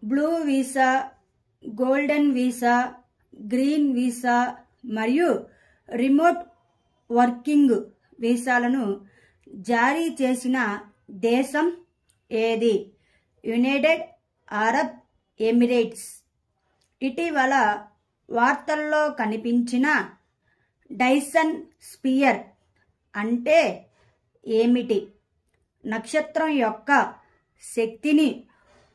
Blue visa, golden visa, green visa మరియు remote working వీసాలను జారీ చేసిన దేశం ఏది? United Arab Emirates. ఇటీవల వార్తల్లో కనిపించిన డైసన్ స్పియర్ అంటే ఏమిటి? నక్షత్రం యొక్క శక్తిని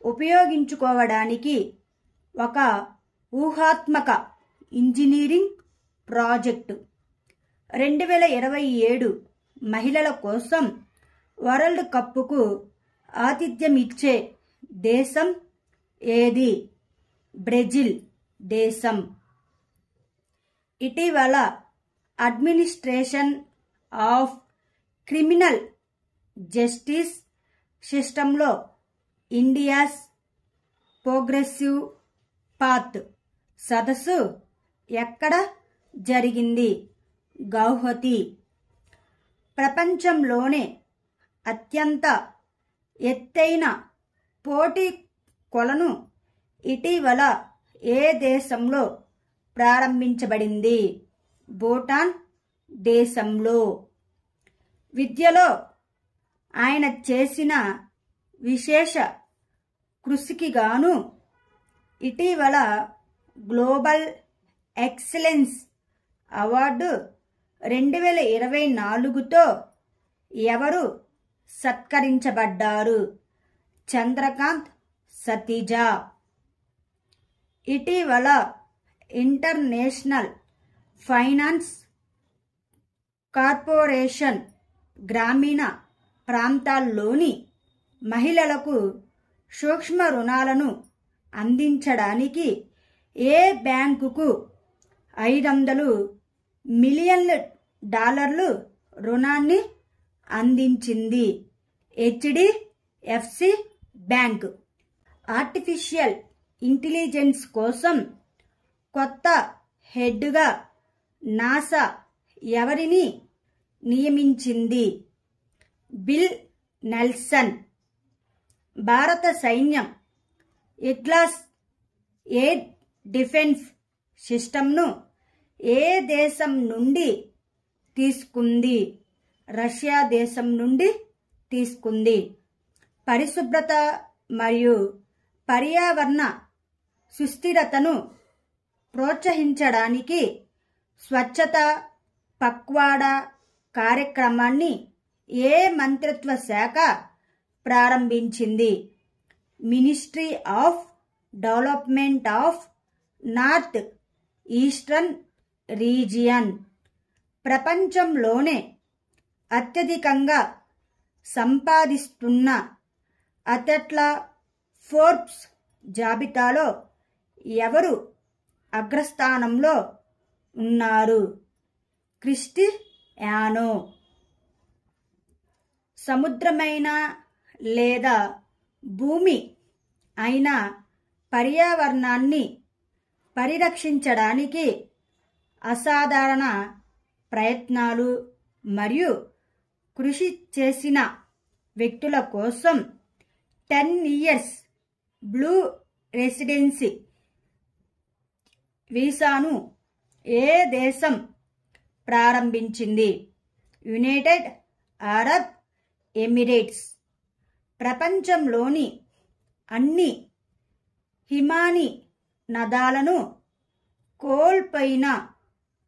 ఉపయోగించుకోవడానికి ఒక ఊహాత్మక ఇంజనీరింగ్ ప్రాజెక్టు. 2027 మహిళల కోసం వరల్డ్ కప్కు ఆతిథ్యమిచ్చే దేశం ఏది? బ్రెజిల్ దేశం. ఇటీవల అడ్మినిస్ట్రేషన్ ఆఫ్ క్రిమినల్ జస్టిస్ సిస్టంలో ఇండియాస్ ప్రోగ్రెసివ్ పాత్ సదస్సు ఎక్కడ జరిగింది? గౌహతి. ప్రపంచంలోనే అత్యంత ఎత్తైన పోటీ కొలను ఇటీవల ఏ దేశంలో ప్రారంభించబడింది? భూటాన్ దేశంలో. విద్యలో ఆయన చేసిన విశేష కృషికి గాను ఇటీవల గ్లోబల్ ఎక్సలెన్స్ అవార్డు 2024తో ఎవరు సత్కరించబడ్డారు? చంద్రకాంత్ సతీజ. ఇటీవల ఇంటర్నేషనల్ ఫైనాన్స్ కార్పొరేషన్ గ్రామీణ ప్రాంతాల్లోని మహిళలకు సూక్ష్మ రుణాలను అందించడానికి ఏ బ్యాంకుకు $500 మిలియన్ల రుణాన్ని అందించింది? HDFC bank. ఆర్టిఫిషియల్ ఇంటెలిజెన్స్ కోసం కొత్త హెడ్గా నాసా ఎవరిని నియమించింది? Bill Nelson. భారత సైన్యం ఇగ్లాస్ ఎయిర్ డిఫెన్స్ సిస్టమ్ను ఏ దేశం నుండి తీసుకుంది? రష్యా దేశం నుండి తీసుకుంది. పరిశుభ్రత మరియు పర్యావరణ సుస్థిరతను ప్రోత్సహించడానికి స్వచ్ఛత పక్వాడా కార్యక్రమాన్ని ఏ మంత్రిత్వ శాఖ ప్రారంభించింది? Ministry of development of north eastern region. ప్రపంచంలోనే అత్యధికంగా సంపాదిస్తున్న అథ్లెట్ల ఫోర్బ్స్ జాబితాలో ఎవరు అగ్రస్థానంలో ఉన్నారు? క్రిస్టియానో. సముద్రమైన లేదా భూమి అయిన పర్యావరణాన్ని పరిరక్షించడానికి అసాధారణ ప్రయత్నాలు మరియు కృషి చేసిన వ్యక్తుల కోసం 10 ఇయర్స్ బ్లూ రెసిడెన్సీ వీసాను ఏ దేశం ప్రారంభించింది? United Arab Emirates. ప్రపంచంలోని అన్ని హిమానీ నదాలను కోల్పోయిన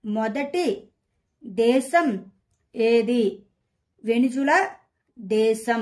మొదటి దేశం ఏది? వెనిజులా దేశం.